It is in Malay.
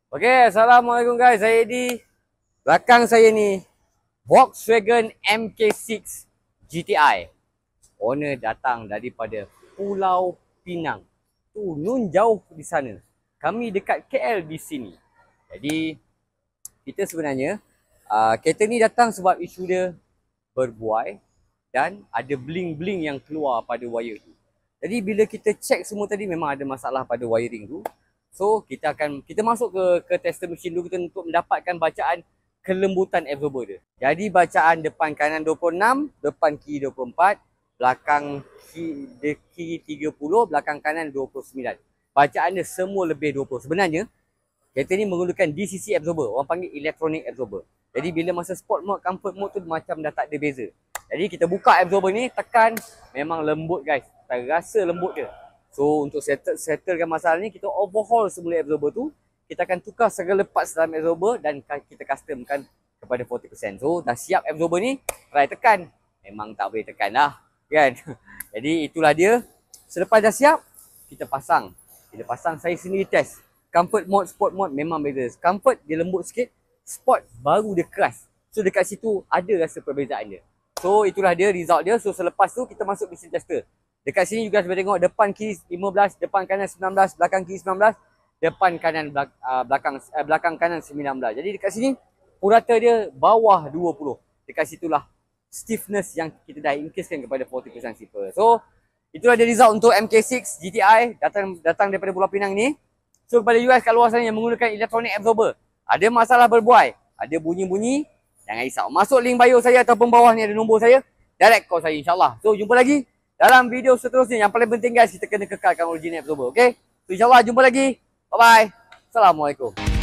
Okey, Assalamualaikum guys. Saya di belakang saya ni Volkswagen MK6 GTI. Owner datang daripada Pulau Pinang. Tu nun jauh di sana. Kami dekat KL di sini. Jadi kita sebenarnya kereta ni datang sebab isu dia berbuai dan ada bling-bling yang keluar pada wire tu. Jadi bila kita check semua tadi memang ada masalah pada wiring tu. So kita masuk ke tester mesin dulu kita untuk mendapatkan bacaan kelembutan absorber dia. Jadi bacaan depan kanan 26, depan kiri 24, belakang kiri 30, belakang kanan 29. Bacaan dia semua lebih 20. Sebenarnya kereta ni menggunakan DCC absorber, orang panggil electronic absorber. Jadi bila masa sport mode, comfort mode tu macam dah tak ada beza. Jadi kita buka absorber ni, tekan, memang lembut guys. Terasa lembut dia. So untuk settlekan masalah ni, kita overhaul semula absorber tu. Kita akan tukar segala parts dalam absorber dan kita customkan kepada 40%. So dah siap absorber ni, try tekan. Memang tak boleh tekan dah, kan? Jadi itulah dia. Selepas dah siap, kita pasang. Bila pasang, saya sendiri test. Comfort mode, sport mode memang beza. Comfort dia lembut sikit, sport baru dia keras. So dekat situ ada rasa perbezaan dia. So itulah dia result dia. So selepas tu kita masuk mesin tester. Dekat sini juga boleh tengok depan kiri 15, depan kanan 19, belakang kiri 19, depan kanan belakang kanan 19. Jadi dekat sini purata dia bawah 20. Dekat situlah stiffness yang kita dah increasekan kepada 40% sifar. So itulah dia result untuk MK6 GTI datang daripada Pulau Pinang ni. So kepada US kat luar sana yang menggunakan electronic absorber, ada masalah berbuai, ada bunyi-bunyi, jangan risau. Masuk link bio saya ataupun bawah ni ada nombor saya, direct call saya insyaAllah. So jumpa lagi dalam video seterusnya. Yang paling penting guys, kita kena kekalkan original absorber, okay? So insyaAllah jumpa lagi. Bye-bye. Assalamualaikum.